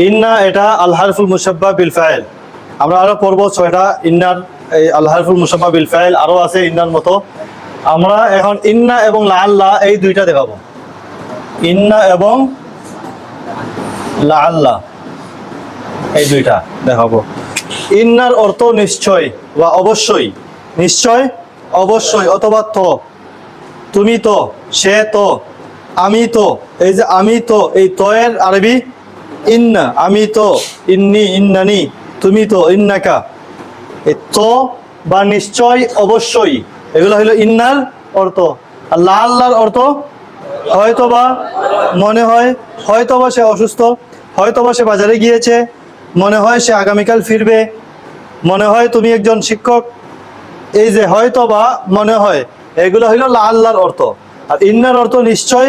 ইন্না এটা আল হারফুল মুশাব্বাহ বিল ফাইল। আমরা আরো পড়বো 6টা ইন্নার এই আল হারফুল মুশাব্বাহ বিল ফাইল, আরো আছে ইন্নার মতো। আমরা এখন ইন্না এবং লাআল্লাহ এই দুইটা দেখাবো। ইন্না এবং লাআল্লাহ এই দুইটা দেখাবো। ইন্নার অর্থ নিশ্চয় বা অবশ্যই, নিশ্চয়, অবশ্যই অথবা তো, তুমি তো, সে তো, আমি তো। এই যে আমি তো, এই তো এর আরবি ইন্না, আমি তো, ইন্নি, ইন্নানি, তুমি তো, ইন্নাকা। এই তো বা নিশ্চয়, অবশ্যই, এগুলো হলো ইন্নার অর্থ। আর লাআল্লাহর অর্থ হয়তোবা, মনে হয়, হয়তোবা সে অসুস্থ, হয়তোবা সে বাজারে গিয়েছে, মনে হয় সে আগামীকাল ফিরবে, মনে হয় তুমি একজন শিক্ষক। এই যে হয়তোবা, মনে হয়, এগুলো হইল লাআল্লাহর অর্থ। আর ইন্নার অর্থ নিশ্চয়,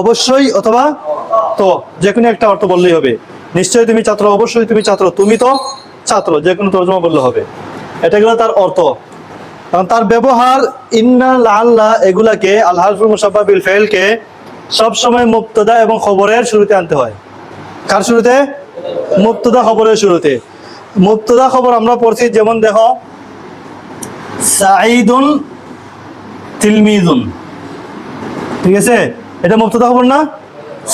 অবশ্যই অথবা তো, যে কোনো একটা অর্থ বললেই হবে। নিশ্চয়ই তুমি ছাত্র, অবশ্যই তুমি ছাত্র, তুমি তো ছাত্র, যে কোনো তর্জমা বললে হবে। এটা গেল তার অর্থ। কারণ তার ব্যবহার ইন্না, লাআল্লাহ এগুলাকে, আল হারফুল মুশাব্বাহ বিল ফাইলকে সবসময় মুবতাদা এবং খবরের শুরুতে আনতে হয়। কার শুরুতে? মুবতাদা খবরের শুরুতে। মুবতাদা খবর আমরা পড়ছি, যেমন দেখো সাঈদুন তিলমিজুন, ঠিক আছে, এটা মুবতাদা খবর না?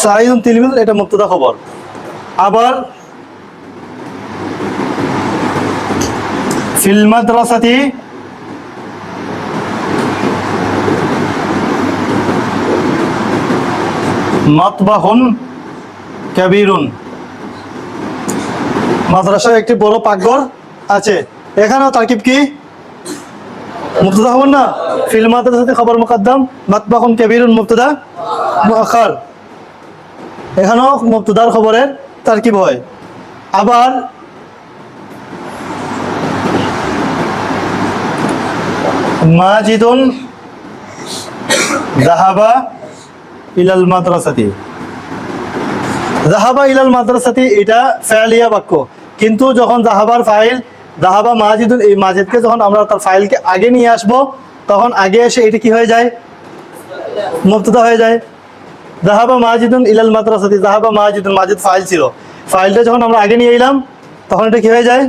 সাঈদুন তিলমিজুন এটা মুবতাদা খবর। আবার ফিল মাদ্রাসাতি মাতবাহুন কাবীরুন, মাদ্রাসায় একটি বড় পাকঘর আছে। এখানেও তারকিব কি? মুবতাদা খবর না? ফিল মাদ্রাসাতি খবর মুকদ্দম, মাতবাহুন কাবীরুন মুবতাদা মুআখার। এখানেও মুবতাদার খবরের তারকিব হয়। আবার মাজিদুন যাহাবা ইলাল মাদ্রাসাতি, যাহাবা ইলাল মাদ্রাসাতি এটা ফাইলিয়া বাক্য, কিন্তু যখন যাহাবার ফাইল যাহাবা মাজিদুন, এই মাজিদকে যখন আমরা তার ফাইলকে আগে নিয়ে আসবো, তখন আগে এসে এটা কি হয়ে যায়? মুবতাদা হয়ে যায়। যাহাবা মাজিদুন ইলাল মাদ্রাসাতি, যাহাবা মাজিদুন, মাজিদ ফাইল ছিল, ফাইলটা যখন আমরা আগে নিয়ে এলাম, তখন এটা কি হয়ে যায়?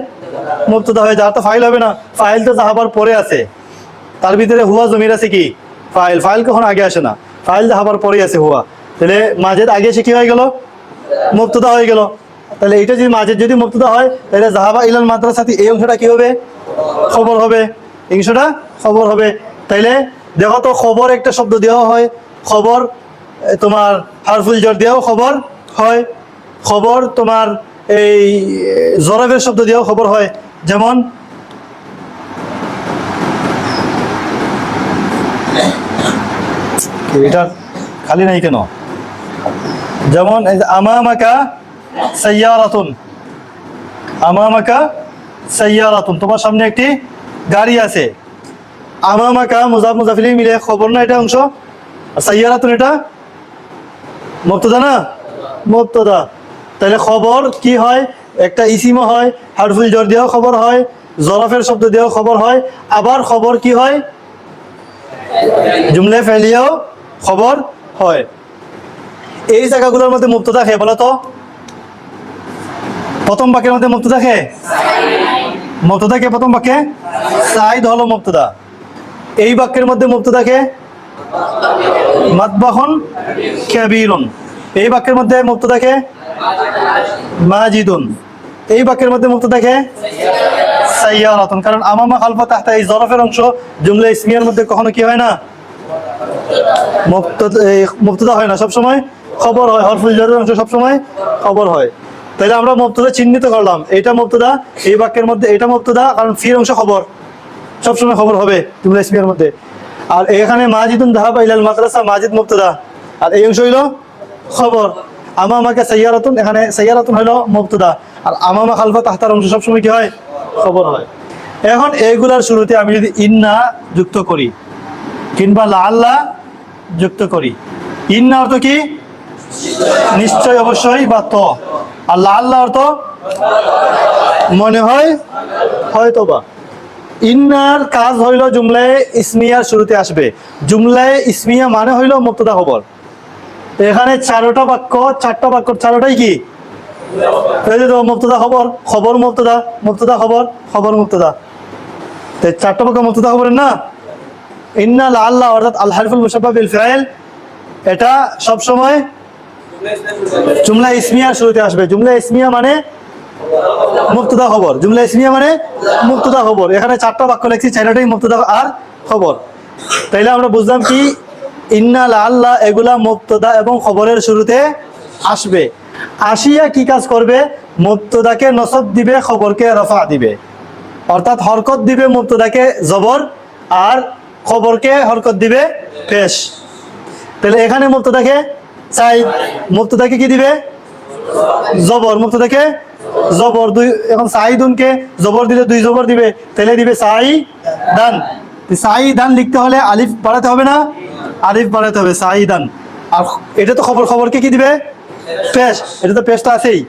মুবতাদা হয়ে যায়। আর তো ফাইল হবে না, ফাইল তো যাহাবার পরে আছে, তার ভিতরে হুয়া জমির আছে কি? ফাইল। ফাইল কখন আগে আসে না, ফাইল যাহাবার পরেই আছে হুয়া। তাহলে মাজিদ আগে এসে কি হয়ে গেল? মুবতাদা হয়ে গেল। তাহলে এটা যদি মাজিদ যদি মুবতাদা হয়, তাহলে যাহাবা ইলাল মাদ্রাসাতি এই অংশটা কি হবে? খবর হবে। এই অংশটা খবর হবে। তাইলে দেখো তো, খবর একটা শব্দ দেওয়া হয়, খবর তোমার হারফুল জর দিয়েও খবর হয়, খবর তোমার এই জরাবের শব্দ দিয়েও খবর হয়। যেমন এটা খালি নাই কেন? যেমন আমামাকা সাইয়ারাতুন, আমামাকা সাইয়ারাতুন, তোমার সামনে একটি গাড়ি আছে। আমামাকা মুজাফ মুজাফিলি মিলে খবর না এটা অংশ, আর সাইয়ারাতুন এটা মুবতাদা না? মুবতাদা। তাহলে খবর কি হয়? একটা ইসিমও হয়, হারফুল জর দিয়েও খবর হয়, জরাফের শব্দ দিয়েও খবর হয়, আবার খবর কি হয়? জুমলা ফেলিয়াও খবর হয়। এই জায়গাগুলোর মধ্যে মুবতাদা কে বলো তো? প্রথম বাক্যের মধ্যে মুবতাদা কে? মুবতাদা কে প্রথম বাক্যে? সাইদ হলো মুবতাদা। এই বাক্যের মধ্যে মুবতাদা কে? মাতবাহুন কাবীরুন। এই বাক্যের মধ্যে মুবতাদা কে? মাজিদুন। এই বাক্যের মধ্যে মুবতাদা কে? সাইয়ারাতুন। কারণ আমামা খালফা তাহতা এই জরফের অংশ জুমলা ইসমিয়ার মধ্যে কখনো কি হয় না? মুবতাদা হয় না, সবসময় খবর হয়। হরফুল জারের অংশ সবসময় খবর হয়। তাহলে আমরা মুবতাদা চিহ্নিত করলাম, এটা মুবতাদা, এই বাক্যের মধ্যে এটা মুবতাদা, কারণ ফির অংশ খবর, সবসময় খবর হবে জুমলা ইসমিয়ার মধ্যে। আর এখানে মাজিদুন যাহাবা ইলাল মাদ্রাসা, মাজিদ মুবতাদা, আর এই অংশ হইল খবর। আমামাকা সাইয়ারাতুন, এখানে সাইয়ারাতুন হইল মুবতাদা, আর আমামা খালফা তাহতার অংশ সবসময় কি হয়? খবর হয়। এখন এইগুলার শুরুতে আমি যদি ইন্না যুক্ত করি কিংবা লাআল্লাহ যুক্ত করি, ইন্না অর্থ কি? নিশ্চয়, অবশ্যই বা তো। আর লাআল্লাহ অর্থ মনে হয়, হয়তোবা। ইন্নার কাজ হইল জুমলায়ে ইসমিয়ার শুরুতে আসবে। জুমলায়ে ইসমিয়া মানে হইল মুবতাদা খবর। এখানে চারটা বাক্য, চারটা বাক্য চারটাই কি? এই যে মুবতাদা খবর, খবর মুবতাদা, মুবতাদা খবর, খবর মুবতাদা। চারটা প্রকার মুবতাদা খবরের না। ইন্না লাআল্লা অর্থাৎ আল হারফুল মুশাব্বাহ বিল ফাইল, এটা সব সময় জুমলা ইসমিয়ার শুরুতে আসবে। জুমলা ইসমিয়া মানে মুবতাদা খবর, জুমলা ইসমিয়া মানে মুবতাদা খবর। এখানে চারটা বাক্য লিখছি, চারটাই মুবতাদা আর খবর। তাইলে আমরা বুঝলাম কি ইন্না লাআল্লা এগুলা মুবতাদা এবং খবরের শুরুতে আসবে। আসিয়া কি কাজ করবে? মুবতাদাকে নসব দিবে, খবরকে রফা দিবে। অর্থাৎ হরকত দিবে মুবতাদাকে জবর, আর খবরকে হরকত দিবে পেশ। তাহলে এখানে মুবতাদাকে সাইদ, মুবতাদাকে কি দিবে? জবর, মুবতাদাকে জবর দুই। এখন সাইদুনকে জবর দিলে দুই জবর দিবে, তাহলে দিবে সাইদান। সাইদান লিখতে হলে আলিফ বাড়াতে হবে না? আলিফ বাড়াতে হবে, সাইদান। আর এটা তো খবর, খবরকে কি দিবে? পেশ। এটা তো পেশটা আছেই,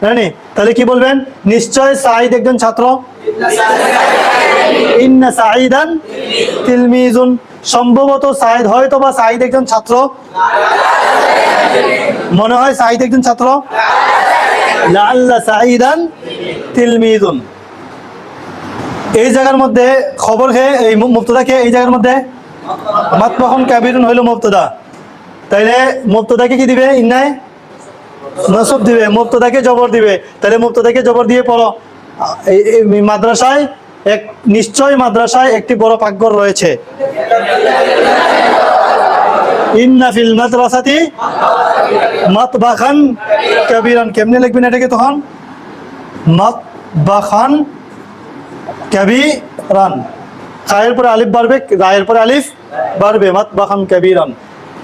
জানি। তাহলে কি বলবেন? নিশ্চয় সাইদ একজন ছাত্র। ইন্না সাইদান তিলমিজুন, সম্ভবত সাইদ, হয়তো বা সাইদ একজন ছাত্র। মনে হয় সাইদ একজন ছাত্র। লাআল্লা সাইদান তিলমিজুন। এই জায়গার মধ্যে খবরকে, এই মুবতাদাকে এই জায়গার মধ্যে মাতবাহুন কাবীরুন হইল মুবতাদা। তাইলে মুবতাদাকে কি দিবে? ইন্নায় নসব দিবে, মুবতাদাকে জবর দিবে। তাহলে মুবতাদাকে জবর দিয়ে পড়ো। এই মাদ্রাসায় নিশ্চয় মাদ্রাসায় একটি বড় পাকঘর রয়েছে। ইন্না ফিল মাদ্রাসাতি মাতবাখান কাবীরান। কেমনে লিখবেন এটাকে তখন? মাতবাখান কাবীরান। খায়ের পরে আলিফ বাড়বে, রায়ের পরে আলিফ বাড়বে, মাতবাখান কাবীরান।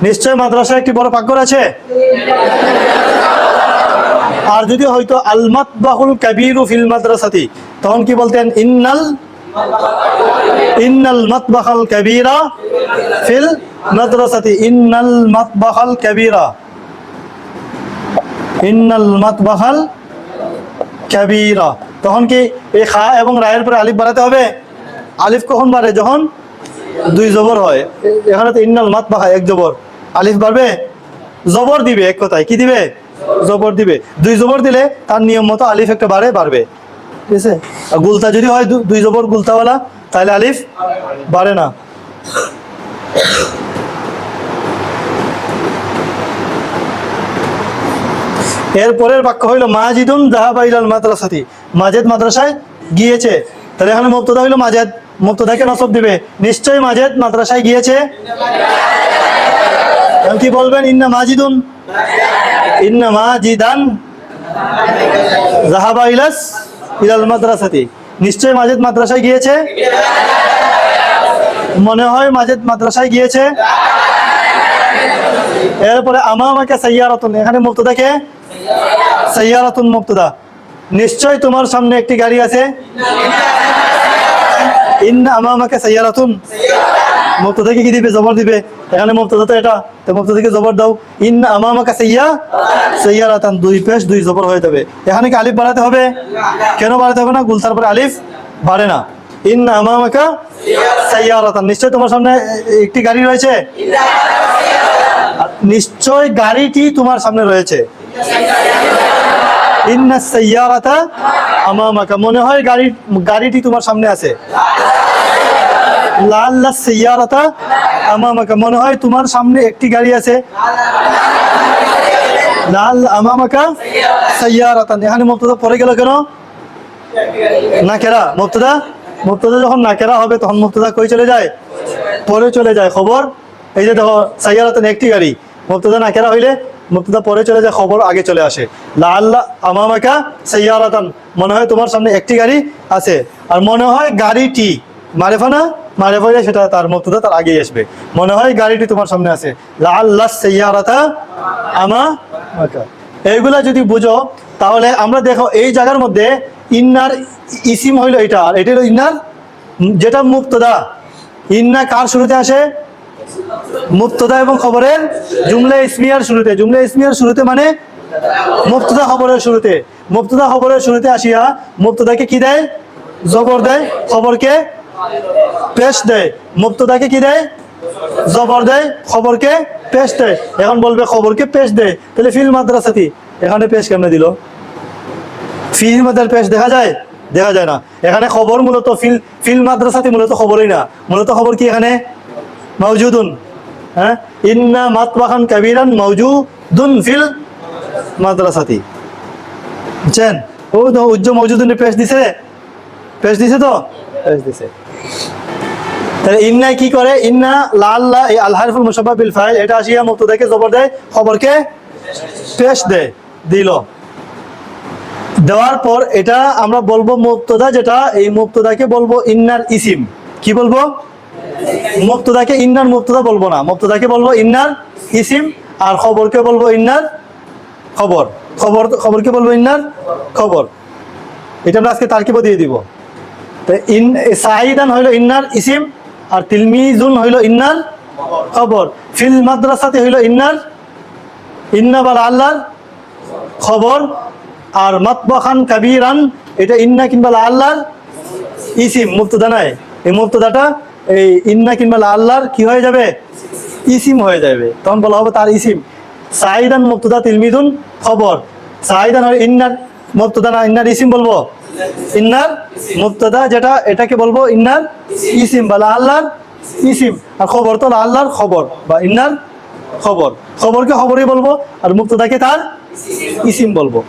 নিশ্চয় মাদ্রাসায় একটি বড় পাকঘর আছে। আর যদি হয়তো আল মাতবাহুল কাবীরু ফিল মাদ্রাসাতি, তখন কি বলতেন? ইন্নাল মাতবাখাল কাবীরা ফিল মাদ্রাসাতি। ইন্নাল মাতবাখাল কাবীরা, ইন্নাল মাতবাখাল কাবীরা। তখন কি এই খা এবং রায়ের পরে আলিফ বাড়াতে হবে? আলিফ কখন বাড়ে? যখন দুই জবর হয়। এখানে তো ইন্নাল মাতবাখা এক জবর, আলিফ বাড়বে, জবর দিবে। এক কথায় কি দিবে? জবর দিবে। দুই জবর দিলে তার নিয়ম মতো আলিফ একটা বাড়বে। ঠিক আছে? গুলতা যদি হয় দুই জবর গুলতাওয়ালা, তাহলে আলিফ বাড়ে না। এরপরের বাক্য হইল মাজিদুন যাহাবা ইলাল মাদ্রাসাতি, মাজেদ মাদ্রাসায় গিয়েছে। তাহলে এখানে মুবতাদা হইল মাজেদ, মুবতাদাকে নসব দিবে। নিশ্চয় মাজেদ মাদ্রাসায় গিয়েছে। কি বলবেন? ইন্না মাজিদুন, ইন্না মাজিদান যাহাবা ইলাল মাদ্রাসাতি। নিশ্চয় মাজেদ মাদ্রাসায় গিয়েছে। মনে হয় মাজেদ মাদ্রাসায় গিয়েছে। এরপরে আমামাকা সাইয়ারাতুন, এখানে মুবতাদাকে সাইয়ারাতুন মুবতাদা। নিশ্চয় তোমার সামনে একটি গাড়ি আছে। ইন্না আমামাকা সাইয়ারাতুন, মুবতাদাকে কি দিবে? জবর দিবে। এখানে মুবতাদা তো এটা, তো মুবতাদাকে জবর দাও। ইন্না আমামাকা সাইয়ারাতান, দুই পেশ দুই জবর হয়ে যাবে। এখানে কি আলিফ বাড়াতে হবে? কেন বাড়াতে হবে না? গুলতার পরে আলিফ বাড়ে না। ইন্না আমামাকা সাইয়ারাতান, নিশ্চয় তোমার সামনে একটি গাড়ি রয়েছে। নিশ্চয় গাড়িটি তোমার সামনে রয়েছে। ইন্না সাইয়ারাতা আমামাকা, মনে হয় গাড়িটি তোমার সামনে আছে। লাআল্লা সাইয়ারাতা আমামাকা, মনে হয় তোমার সামনে একটি গাড়ি আছে। লাআল্লা আমামাকা সাইয়ারাতান, এখানে মুবতাদা পরে গেল কেন? নাকেরা। মুবতাদা যখন নাকেরা হবে তখন মুবতাদা কই চলে যায়? পরে চলে যায়। খবর, এই যে দেখো সাইয়ারাতান একটি গাড়ি, মুবতাদা নাকেরা হইলে মুবতাদা পরে চলে যায়, খবর আগে চলে আসে। লাআল্লা আমামাকা সাইয়ারাতান, মনে হয় তোমার সামনে একটি গাড়ি আছে। আর মনে হয় গাড়িটি, মারিফা না? মারিফা হইলে সেটা তার মুবতাদা তার আগেই আসবে। মনে হয় গাড়িটি তোমার সামনে আছে। লাআল্লা সাইয়ারাতা আমামাকা। এইগুলা যদি বুঝো তাহলে আমরা দেখো এই জায়গার মধ্যে ইন্নার ইসিম হইলো এটা, আর এটা হলো ইন্নার যেটা মুবতাদা। ইন্না কার শুরুতে আসে? মুবতাদা এবং খবরের জুমলা ইসমিয়ার শুরুতে। জুমলা ইসমিয়ার শুরুতে মানে মুবতাদা খবরের শুরুতে। মুবতাদা খবরের শুরুতে আসিয়া মুবতাদাকে কি দেয়? জবর দেয়। খবরকে পেশ দেয়। মুবতাদাকে কি দেয়? জবর দেয়। খবরকে পেশ দেয়। এখন বলবে খবরকে পেশ দেয়, তাহলে ফিল মাদ্রাসাতি, এখানে পেশ কেমনে দিল? ফিল মধ্যে পেশ দেখা যায়? দেখা যায় না। এখানে খবর মূলত ফিল মাদ্রাসাতে মূলত খবরই না, মূলত খবর কি এখানে? মাউজুদুন। হ্যাঁ, ইন্না মাতবাখান কাবীরান মাউজুদুন ফিল মাদ্রাসাতি। বুঝছেন? ও তো উজ্জ্ব মৌজুদুনের পেশ দিছে, পেশ দিছে তো, পেশ দিছে। তাহলে ইন্না কি করে? ইন্না লাল্লা এই আল হারফুল মুশাব্বাহ বিল ফাইল, এটা আসিয়া মুবতাদাকে জবর দেয়, খবরকে পেশ দেয়, দিল। দেওয়ার পর এটা আমরা বলবো মুবতাদা, যেটা এই মুবতাদাকে বলবো ইন্নার ইসিম। কি বলবো? মুবতাদাকে ইন্নার মুবতাদা বলবো না, মুবতাদাকে বলবো ইন্নার ইসিম, আর খবরকে বলবো ইন্নার খবর। খবরকে বলবো ইন্নার খবর। এটা আমরা আজকে তারকিব দিয়ে দিব। তো সাইদান হইল ইন্নার ইসিম, আর তিলমিজুন হইল ইন্নার খবর। ফিল মাদ্রাসাতে হইল ইন্না বা আল্লাহর খবর, আর মাতবাখান কাবীরান এটা ইন্না কিংবা আল্লাহর ইসিম, মুবতাদা নাই। এই মুবতাদাটা এই ইন্না কিংবা আল্লাহর কি হয়ে যাবে? ইসিম হয়ে যাবে, তখন বলা হবে তার ইসিম। সাইদান মুবতাদা, তিলমিজুন খবর। সাইদান হয় ইন্নার মুবতাদা না ইন্নার ইসিম বলবো? ইন্নার মুবতাদা, যেটা এটাকে বলবো ইন্নার ইসিম বা আল্লাহর ইসিম, আর খবর তো আল্লাহর খবর বা ইন্নার খবর। খবরকে খবরই বলবো, আর মুবতাদাকে তার ইসিম বলবো।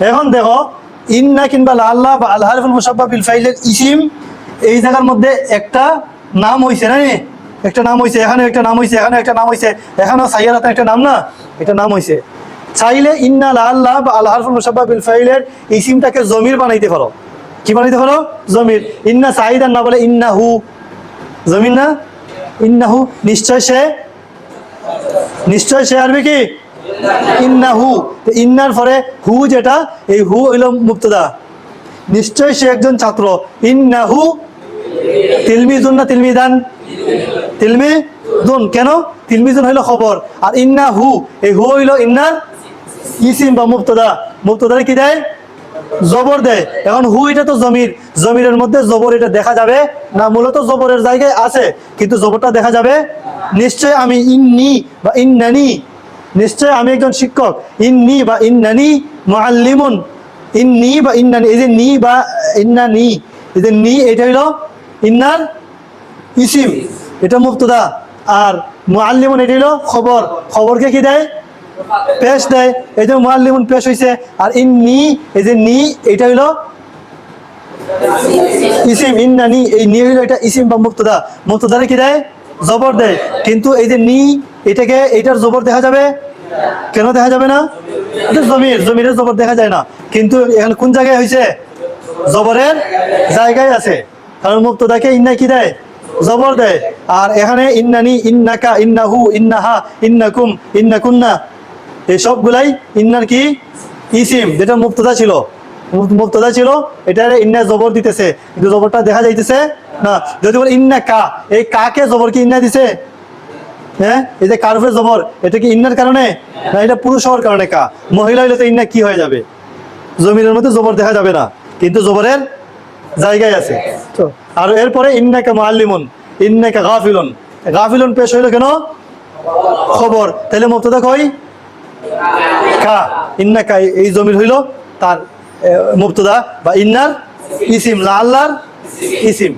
এখন দেখো, ইন্না কিংবা আল্লাহ বা আল হারফুল মুশাব্বাহ বিল ফাইলের ইসিম, এই জায়গার মধ্যে একটা নাম হইছে না? একটা নাম হইছে, এখানে একটা নাম হইছে, এখানে একটা নাম হইছে, এখানেও সাইয়ারাতে একটা নাম না, এটা নাম হইছে। চাইলে ইন্না আল্লাহ বা আল হারফুল মুশাব্বাহ বিল ফাইলের ইসিমটাকে জমির বানাইতে পারো। কি বানাইতে পারো? জমির। ইন্না সাইদান না বলে ইন্নাহু, জমির না? ইন্নাহু নিশ্চয় সে, নিশ্চয় সে আসবে কি? ইন্নাহু। ইন্নার পরে হু, যেটা এই হু হইল মুবতাদা, নিশ্চয় সে একজন ছাত্র। ইন্নাহু তিলমিজুন না তিলমিদান? তিলমিজুন। কেন? তিলমিজুন হইল খবর, আর ইন্নাহু এই হু হইল ইন্নার ইসিম বা মুবতাদা। মুবতাদারে কি দেয়? জবর দেয়। এখন হু এটা তো জমির, জমিরের মধ্যে জবর এটা দেখা যাবে না, মূলত জবরের জায়গায় আছে, কিন্তু জবরটা দেখা যাবে। নিশ্চয় আমি, ইন্নি বা ইন্নানি, নিশ্চয় আমি একজন শিক্ষক। ইন্নি বা ইন্নানি মুআল্লিমুন, ইন্নি বা ইন্নানি, এই যে নি বা ইন্নানি, এই যে নি এটা হইল ইন্নার ইসিম, এটা মুবতাদা। আর মুআল্লিমুন এটা হইল খবর, খবরকে কি দেয়? পেশ দেয়। এই যে মুআল্লিমুন পেশ হইছে, আর ইন্নি এই যে নি এটা হইল ইসিম। ইন্নানি এই নি হইল এটা ইসিম বা মুবতাদা। মুবতাদারে কি দেয়? জবর দেয়। কিন্তু এই যে নি এটাকে, এইটার জবর দেখা যাবে? কেন দেখা যাবে না? এটা জমির, জমিরের জবর দেখা যায় না। কিন্তু এখানে কোন জায়গায় হয়েছে? জবরের জায়গায় আছে, কারণ মুবতাদাকে ইন্না কি দেয়? জবর দেয়। আর এখানে ইন্নানি, ইন্নাকা, ইন্নাহু, ইন্নাহা, ইন্নাকুম, ইন্নাকুন্না, এই সবগুলাই ইন্নার কি? ইসিম, যেটা মুবতাদা ছিল। মুবতাদা ছিল, এটা ইন্না জবর দিতেছে, কিন্তু জবরটা দেখা যাইতেছে না। যদি বলে ইন্না কা, এই কাকে জবর কি ইন্না দিছে? হ্যাঁ, এই যে কারফে জবর, এটা কি ইন্নার কারণে না এটা পুরুষ হওয়ার কারণে? কা মহিলা হইলে তো ইন্না কি হয়ে যাবে? জমিনের মধ্যে জবর দেখা যাবে না, কিন্তু জবরের জায়গায় আছে। তো আর এরপরে ইন্নাকা মুআল্লিমুন, ইন্নাকা গাফিলুন, গাফিলুন পেশ হইলো কেন? খবর। তাহলে মুবতাদা কই? কা। ইন্নাকা এই জমির হইল তার মুবতাদা বা ইন্নার ইসিম, লা আল্লাহর ইসিম।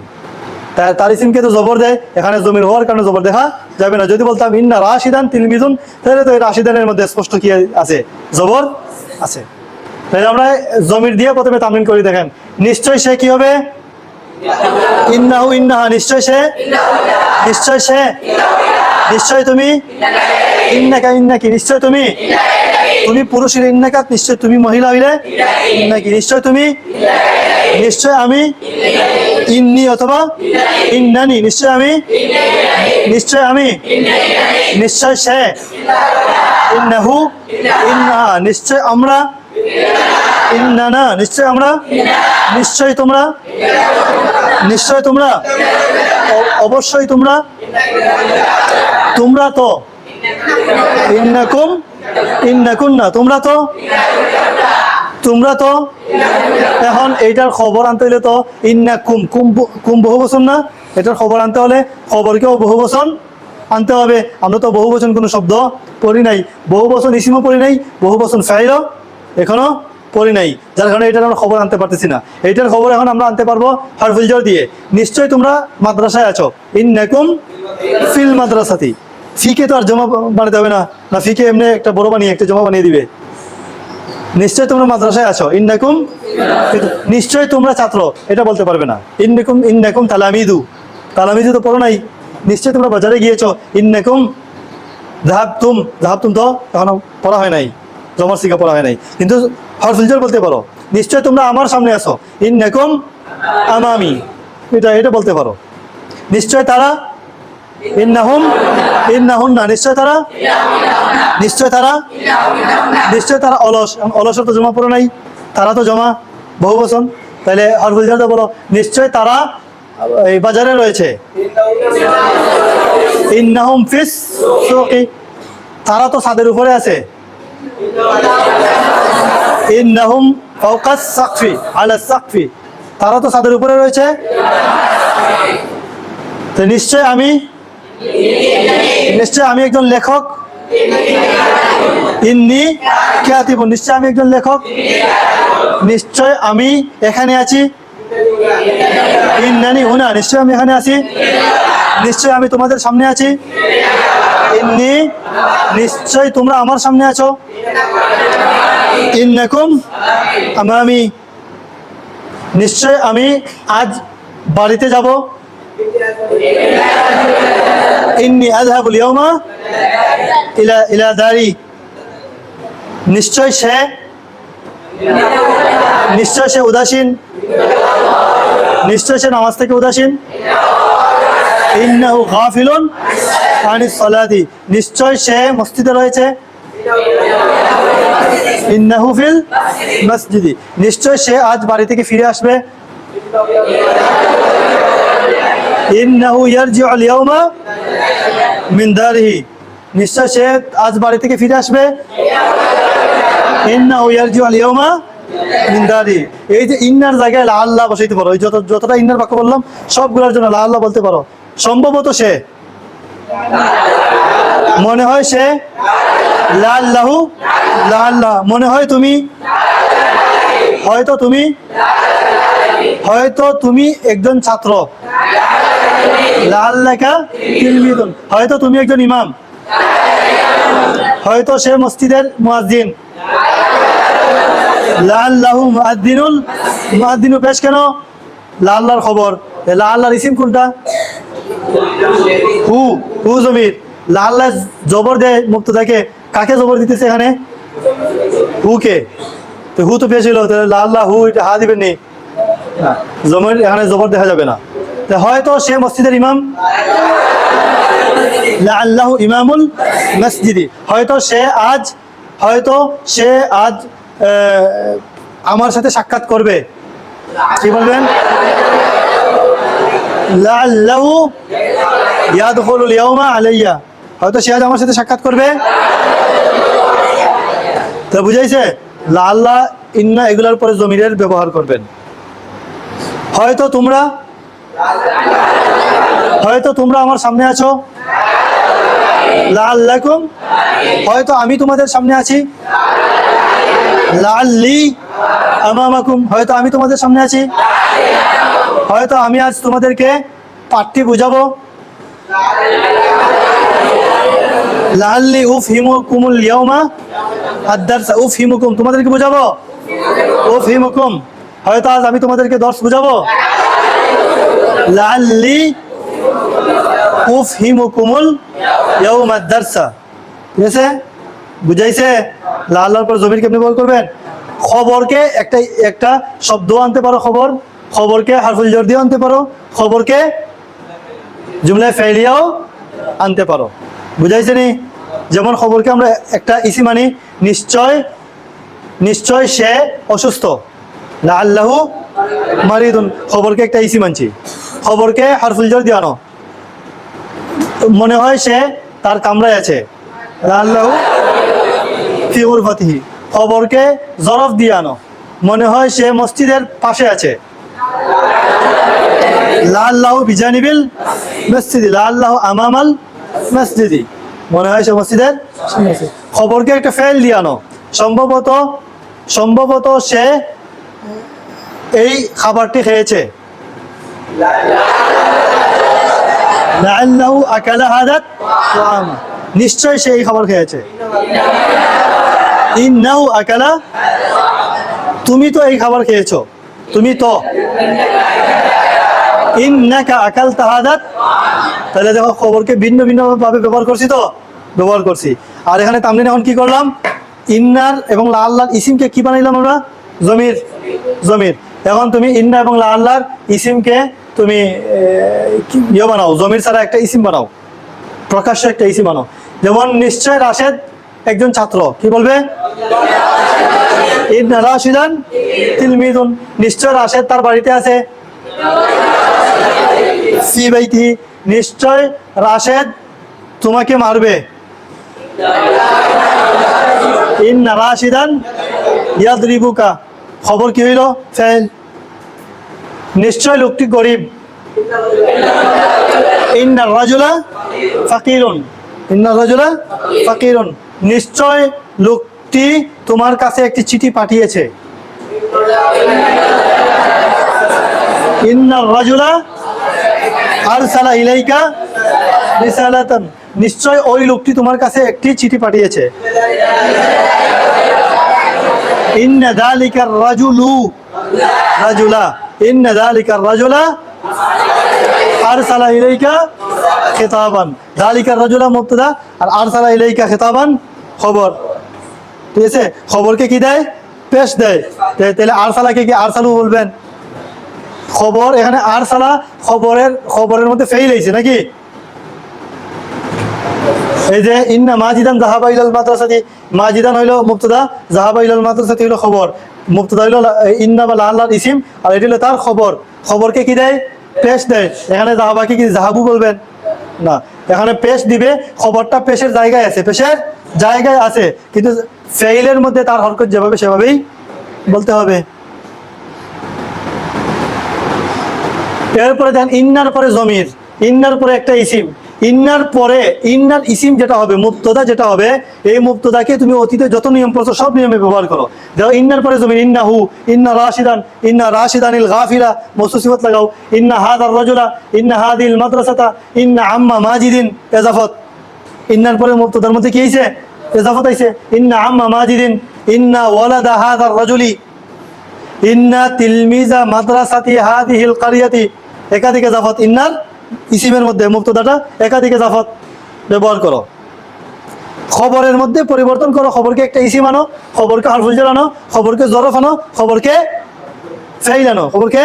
তার ইসিমকে তো জবর দেয়, এখানে জমির হওয়ার কারণে জবর দেখা যাবে না। যদি বলতাম ইন্না রাশিদান তিলমিজুন, তাহলে তো এই রাশিদানের মধ্যে স্পষ্ট কি আছে? জবর আছে। তাহলে আমরা জমির দিয়ে প্রথমে তামরিন করি। দেখেন, নিশ্চয় সে কি হবে? ইন্নাহু, ইন্নাহা নিশ্চয় সে, নিশ্চয় সে, নিশ্চয় তুমি, ইন্নাকা, ইন্নাকি নিশ্চয় তুমি, তুমি পুরুষ হইলে ইন্নাকাত, নিশ্চয় তুমি মহিলা হইলে ইন্নাকি, নিশ্চয় তুমি, নিশ্চয় আমি, ইন্নি অথবা ইন্নানি, নিশ্চয় আমি, নিশ্চয় আমি, নিশ্চয় সে, ইন্নাহু, ইন্নাহা নিশ্চয় আমরা, ইন্নানা নিশ্চয় আমরা, নিশ্চয় তোমরা, নিশ্চয় তোমরা, অবশ্যই তোমরা, তোমরা তো, ইন্নাকুম, ইন্নাকুন্না তোমরা তো, তোমরা তো। এখন এইটার খবর আনতে হলে তো ইন্নাকুম, কুম বহু বচন না, এটার খবর আনতে হলে খবরকেও বহু বচন আনতে হবে। আমরা তো বহু বচন কোনো শব্দ পড়ি নাই, বহু বচন ইসিমও পড়ি নাই, বহু বচন ফাইলও এখনো পড়ি নাই, যার কারণে এটার আমরা খবর আনতে পারতেছি না। এইটার খবর এখন আমরা আনতে পারবো হারফুল জার দিয়ে। নিশ্চয়ই তোমরা মাদ্রাসায় আছো, ইন্নাকুম ফিল মাদ্রাসাতি। ফিকে তো আর জমা বানাতে হবে না, না ফিকে এমনি একটা বড় বানিয়ে একটা জমা বানিয়ে দিবে। নিশ্চয় তোমরা মাদ্রাসায় আছো, ইন্নাকুম, নিশ্চয় তোমরা ছাত্র এটা বলতে পারবে না। ইন্নাকুম ইন্নাকুম তালামিদু, তালামিদু তো পড়ো নাই। নিশ্চয় তোমরা বাজারে গিয়েছো, ইন্নাকুম যাহাবতুম, যাহাবতুম তো এখনো পড়া হয় নাই, জমার শিখা পড়া হয় নাই, কিন্তু হরফুল জার বলতে পারো। নিশ্চয় তোমরা আমার সামনে আছো, ইন্নাকুম আমামি, এটা বলতে পারো। নিশ্চয় তারা, ইন্নাহুম ইন্নাহুন না, নিশ্চয় তারা, নিশ্চয় তারা, নিশ্চয় তারা অলস, অলসের তো জমা পড়ো নাই, তারা তো জমা বহু বচন, তাহলে হরফুল জার বলো নিশ্চয় তারা এই বাজারে রয়েছে, ইন্নাহুম ফিস সুকি, তারা তো ছাদের উপরে আছে, ইন্নাহুম ফাওকাস সাকফি আলা সাকফি, তারা তো ছাদের উপরে রয়েছে। তো নিশ্চয় আমি, নিশ্চয় আমি একজন লেখক, ইন্নি কাতিবুন, নিশ্চয় আমি একজন লেখক। নিশ্চয় আমি এখানে আছি, ইন্নানি হুনা, নিশ্চয় আমি এখানে আছি। নিশ্চয় আমি তোমাদের সামনে আছি, ইন্নি, নিশ্চয় তোমরা আমার সামনে আছো, ইন্নাকুম আমামি, নিশ্চয় আমি আজ বাড়িতে যাব, ইন্নি আযহাবুল ইয়াওমা ইলা ইলা দারি, নিশ্চয় সে, নিশ্চয় সে উদাসীন, নিশ্চয় সে নামাজ থেকে উদাসীন, ইন্নাহু গাফিলুন আনিস সালাতি, নিশ্চয় সে মসজিদে রয়েছে, ইন্নাহু ফিল মসজিদি, নিশ্চয় সে আজ বাড়ি থেকে ফিরে আসবে, ইন্নাহু ইয়ারজিউল ইয়াওমা মিন দারিহি, নিশ্চয় সে আজ বাড়ি থেকে ফিরে আসবে, ইন্নাহু ইয়ারজিউল ইয়াওমা মিন দারিহি। এই যে ইন্নার জায়গায় লা আল্লাহ বসাইতে পারো, এই যতটা ইন্নার বাক্য বললাম সবগুলোর জন্য লা আল্লাহ বলতে পারো। সম্ভবত সে, মনে হয় সে, লা আল্লাহু, লা আল্লাহ, মনে হয় তুমি, হয়তো তুমি, হয়তো তুমি একজন ছাত্র, লা আল্লাকা তিলমিদুন, হয়তো তুমি একজন ইমাম, হয়তো সে মসজিদের মুয়াজ্জিন, লা আল্লাহু মুআদ্দিনুল, মুআদ্দিনু পেশ কেন, লা আল্লাহর খবর। লা আল্লাহর ইসিম কোনটা, হু, হু জমির, লা আল্লাহ জবর দেয় মুক্তদাকে, কাকে জবর দিতেছে এখানে, হুকে, তো হু তো পেশ হলো, লা আল্লাহ হু, এটা হা দিবেন নি, জমির এখানে জবর দেখা যাবে না। হয়তো সে মসজিদের ইমাম, লাআল্লাহু ইমামুল মসজিদি, হয়তো সে আজ, হয়তো সে আজ আমার সাথে সাক্ষাৎ করবে, কি বলবেন, লাআল্লাহু ইয়াদখুলুল ইয়াওমা আলাইয়া, হয়তো সে আজ আমার সাথে সাক্ষাৎ করবে। তো বুঝাইছে, লাআল্লাহ, ইন্না এগুলোর পরে জমিরের ব্যবহার করবেন। হয়তো তোমরা, হয়তো তোমরা আমার সামনে আছো, লাআল্লাকুম, হয়তো আমি তোমাদের সামনে আছি, লাআল্লি আমামাকুম, হয়তো আমি তোমাদের সামনে আছি, হয়তো আমি আজ তোমাদেরকে পাঠটি বুঝাবো, লাআল্লি উফহিমুকুমুল ইয়াওমা আদ-দারসা, উফহিমুকুম, তোমাদেরকে বুঝাবো, উফহিমুকুম, হয়তো আজ আমি তোমাদেরকে দর্স বুঝাবো, লাআল্লি উফহিমুকুমুল ইয়াওমা আদ-দারসা। ঠিক আছে, বুঝাইছে? লা আল্লাহর পর জমির কেমনে বল করবেন? খবরকে একটা একটা শব্দ আনতে পারো, খবর, খবরকে হারফুল জার দিয়ে আনতে পারো, খবরকে জুমলায় ফাইলিয়াও আনতে পারো। বুঝাইছে নি? যেমন খবরকে আমরা একটা ইসি মানি, নিশ্চয়, নিশ্চয় সে অসুস্থ, লাআল্লাহু মারিদুন, খবরকে একটা ইসি মানছি, খবরকে হারফুল জার দিয়ে আনো, মনে হয় সে তার কামরায় আছে, লাআল্লাহু ফি গুরফাতিহি, খবরকে জরফ দিয়ে আনো, মনে হয় সে মসজিদের পাশে আছে, লাআল্লাহু বিজানিবিল মসজিদি, লাআল্লাহু আমামাল মসজিদি, মনে হয় সে মসজিদের সামনে আছে। খবরকে একটা ফেল দিয়ে আনো, সম্ভবত সম্ভবত সে এই খাবারটি খেয়েছে। লাআল্লাহু আকালা হাদাত তাআম, নিশ্চয় সে এই খাবার খেয়েছে। ইন্নাহু আকালা, তুমি তো এই খাবার খেয়েছো, তুমি তো। ইন্নাকা আকালতা হাদাত, তাহলে দেখো খবরকে ভিন্ন ভিন্ন ভাবে ব্যবহার করছি, তো ব্যবহার করছি। আর এখানে তামরিন এখন কি করলাম, ইন্নার এবং লা আল্লাহর ইসিমকে কি বানাইলাম আমরা, জমির। জমির। এখন তুমি ইন্না এবং লা আল্লাহর ইসিমকে তুমি ইয়ে বানাও, জমির ছাড়া একটা ইসিম বানাও, প্রকাশ্য একটা ইসিম বানাও। যেমন নিশ্চয় রাশেদ একজন ছাত্র, কি বলবে, ইন্না রাশিদান তিলমিদুন, নিশ্চয় রাশেদ তার বাড়িতে আছে, ফি বাইতি, নিশ্চয় রাশেদ তোমাকে মারবে, ইন্না রাশিদান ইয়াদরিবুকা, খবর কি হইল, ফেল। নিশ্চয় লোকটি গরিব, ইন্না রাজুলা ফাকিরুন, ইন্না রাজুলা ফাকিরুন, নিশ্চয় লোকটি তোমার কাছে একটি চিঠি পাঠিয়েছে, ইন্না রাজুলা আরসালা ইলাইকা রিসালাতান, নিশ্চয় ওই লোকটি তোমার কাছে একটি চিঠি পাঠিয়েছে। ইন্না যালিকার রাজুলু রাজুলা, ইন্না যালিকার রাজুলা আরসালা ইলাইকা খিতাবান, যালিকার রাজুলা মুবতাদা আর আরসালা ইলাইকা খিতাবান খবর। ঠিক আছে, খবরকে কি দেয়, পেশ দেয়। তাহলে আরসালাকে কি আরসালু বলবেন, খবর। এখানে আরসালা খবরের মধ্যে ফেইল হয়েছে নাকি, এই যে ইন্না মাজিদান যাহাবা ইলাল মাদ্রাসাতি, মাজিদান হইল মুবতাদা, যাহাবা ইলাল মাদ্রাসাতি হইল খবর। মুবতাদা হইল ইন্না বা লা আল্লাহর ইসিম, আর এটা হলো তার খবর। খবরকে কি দেয়, পেশ দেয়। এখানে যাহাবাকে কি যাহাবু বলবেন না, এখানে পেশ দিবে। খবরটা পেশের জায়গায় আছে, পেশের জায়গায় আছে, কিন্তু ফেইলের মধ্যে তার হরকত যেভাবে সেভাবেই বলতে হবে। এরপরে দেখেন ইন্নার পরে জমির, ইন্নার পরে একটা ইসিম, ইন্নার পরে ইন্নার ইসিম যেটা হবে, মুবতাদা যেটা হবে, এই মুবতাদাকে তুমি অতীতে যত নিয়ম পড়ছো সব নিয়মে ব্যবহার করো। দেখো ইন্নার পরে জমির, ইন্নাহু, ইন্না রাশিদান, ইন্না রাশিদানিল গাফিলা, মওসুফ সিফাত লাগাও। ইন্না হাদার রাজুলা, ইন্না হাদিল মাদ্রাসাতা, ইন্না আম্মা মাজিদিন, এজাফত। ইন্নার পরে মুবতাদার মধ্যে কি হইছে, এজাফত আইছে। ইন্না আম্মা মাজিদিন, ইন্না ওয়ালাদা হাদার রাজুলি, ইন্না তিলমিজা মাদ্রাসাতি হাদিহিল কারিয়াতি, একাধিক এজাফত। ইন্নার ইসিমের মধ্যে মুবতাদাটা একাধিক এজাফত ব্যবহার করো। খবরের মধ্যে পরিবর্তন করো, খবরকে একটা ইসিম আনো, খবরকে হারফুল জার আনো, খবরকে জরফ আনো, খবরকে ফাইল আনো, খবরকে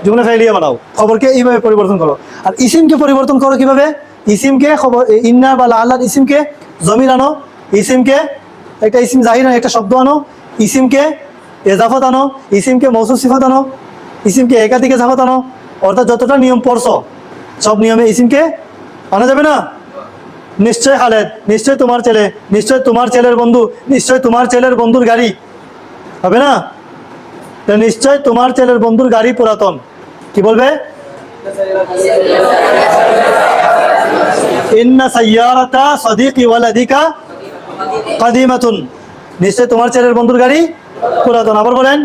জুমলা ফাইলিয়া বানাও। খবরকে এইভাবে পরিবর্তন করো। আর ইসিমকে পরিবর্তন করো কিভাবে, ইসিমকে খবর, ইন্না বা লা আল্লাহর ইসিমকে জমির আনো, ইসিমকে একটা ইসিম জাহির আনো, একটা শব্দ আনো, ইসিমকে এজাফত আনো, ইসিমকে মওসুফ সিফাত আনো, ইসিমকে একাধিক এজাফত আনো। অর্থাৎ যতটা নিয়ম পড়ছো সব নিয়মে ইসিমকে আনা যাবে না। নিশ্চয় খালেদ, নিশ্চয় তোমার ছেলে, নিশ্চয় তোমার ছেলের বন্ধু, নিশ্চয় তোমার ছেলের বন্ধুর গাড়ি, হবে না। নিশ্চয় তোমার ছেলের বন্ধুর গাড়ি পুরাতন, কি বলবে, ইন্না সাইয়ারাতা সাদিকি ওয়ালাদিকা কাদিমাতুন, নিশ্চয় তোমার ছেলের বন্ধুর গাড়ি পুরাতন। আবার বলেন,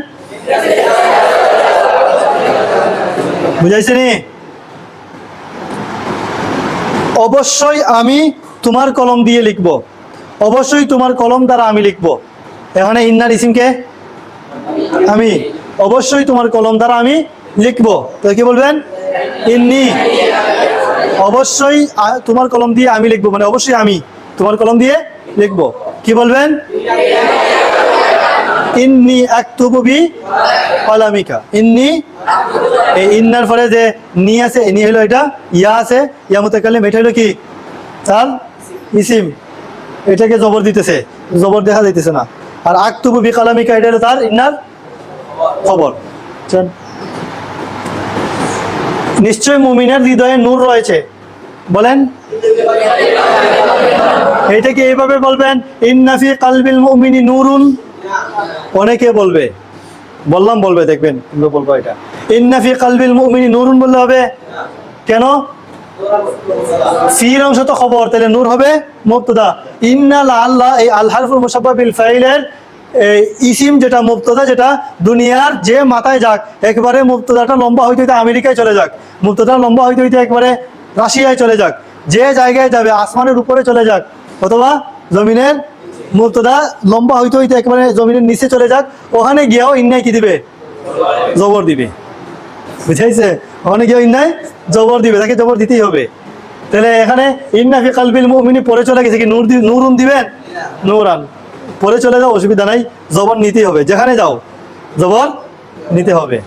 বুঝাইছে নি। অবশ্যই আমি তোমার কলম দিয়ে লিখব, অবশ্যই তোমার কলম দ্বারা আমি লিখব। এখানে ইন্নার ইসিমকে আমি, অবশ্যই তোমার কলম দ্বারা আমি লিখব। তো কি বলবেন, ইন্নি, অবশ্যই তোমার কলম দিয়ে আমি লিখব, মানে অবশ্যই আমি তোমার কলম দিয়ে লিখব। কি বলবেন, ইন্নি আকতুবু বি কলামিকা, ইন্নি, এই ইন্নার পরে যে নি আছে, নি হলো এটা, ইয়া আছে, ইয়া মুতাকাল্লিম, এটা হলো কি তার ইসিম, এটাকে জবর দিতেছে, জবর দেখা যাইতেছে না। আর আকতুবু বি কলামিকা, এটা হলো তার ইন্নার খবর। নিশ্চয় মুমিনের হৃদয়ে নূর রয়েছে, বলেন, এটাকে এইভাবে বলবেন, ইন্না ফি কালবিল মুমিনি নূরুন। অনেকে বলবে, বললাম বলবে, দেখবেন বলবো এটা, ইন্না ফি কালবিল মুমিনি নূরুন বললে হবে কেন, ফির অংশ তো খবর, তাহলে নূর হবে মুবতাদা। ইন্না লা আল্লাহ, এই আল হারফুল মুশাব্বাহ বিল ফাইলের এই ইসিম যেটা মুবতদা, যেটা দুনিয়ার যে মাথায় যাক, একবারে মুবতদাটা লম্বা হইতে হইতে আমেরিকায় চলে যাক, মুবতদা লম্বা হইতে হইতে একবারে রাশিয়ায় চলে যাক, যে জায়গায় যাবে আসমানের উপরে চলে যাক, অথবা জমিনের মুবতদা লম্বা হইতে হইতে একবারে জমিনের নিচে চলে যাক, ওখানে গিয়েও ইন্নায় কি দিবে? জবর দিবে। বুঝাইছে? ওখানে গিয়েও ইন্নায় জবর দিবে, তাকে জবর দিতেই হবে। তাহলে এখানে ইন্না ফি কালবিল মুমিনি পরে চলে গেছে কি নূরুন দিবেন? নূরান পরে চলে যাও, অসুবিধা নাই, জবর নিতেই হবে, যেখানে যাও জবর নিতে হবে।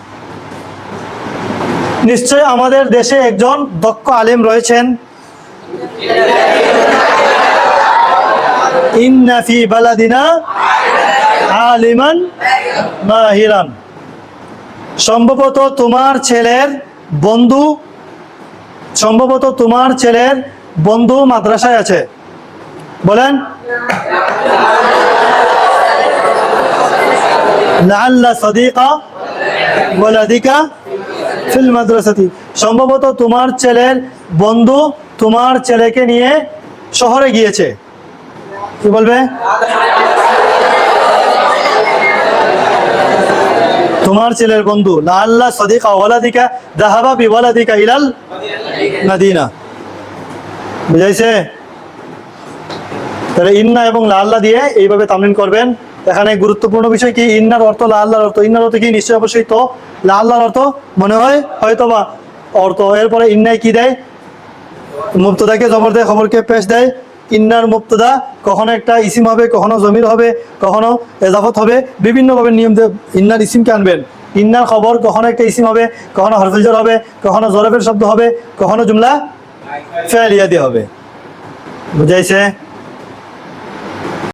নিশ্চয় আমাদের দেশে একজন দক্ষ আলেম রয়েছেন। ইন্না ফি বালাদিনা আলিমান মাহিরান। সম্ভবত তোমার ছেলের বন্ধু মাদ্রাসায় আছে। বলেন লাআল্লা সাদিকা ওয়ালাদিকা ফিল মাদ্রাসাতি। সম্ভবত তোমার ছেলের বন্ধু তোমার ছেলেকে নিয়ে শহরে গিয়েছে। কি বলবে? তোমার ছেলের বন্ধু লাআল্লা সাদিকা ওয়ালাদিকা যাহাবা বিওয়ালাদিকা ইলাল মাদিনা। বুঝাইছে? তাহলে ইন্না এবং লাআল্লা দিয়ে এইভাবে তামরিন করবেন। এখানে গুরুত্বপূর্ণ বিষয় কি? ইন্নার অর্থ লাআল্লার অর্থ। ইন্নার অর্থ কি? নিশ্চয় অবশ্যই তো। লাআল্লার অর্থ মনে হয় হয়তোবা অর্থ। এরপরে ইন্নায় কি দেয়? মুবতাদাকে জবর দেয়, খবরকে পেশ দেয়। ইন্নার মুবতাদা কখনো একটা ইসিম হবে, কখনো জমির হবে, কখনো এজাফত হবে, বিভিন্নভাবে নিয়ম দিয়ে ইন্নার ইসিমকে আনবেন। ইন্নার খবর কখনো একটা ইসিম হবে, কখনো হরফুল জার হবে, কখনো জরফের শব্দ হবে, কখনো জুমলা ফেলিয়া দিয়ে হবে। বুঝাইছে?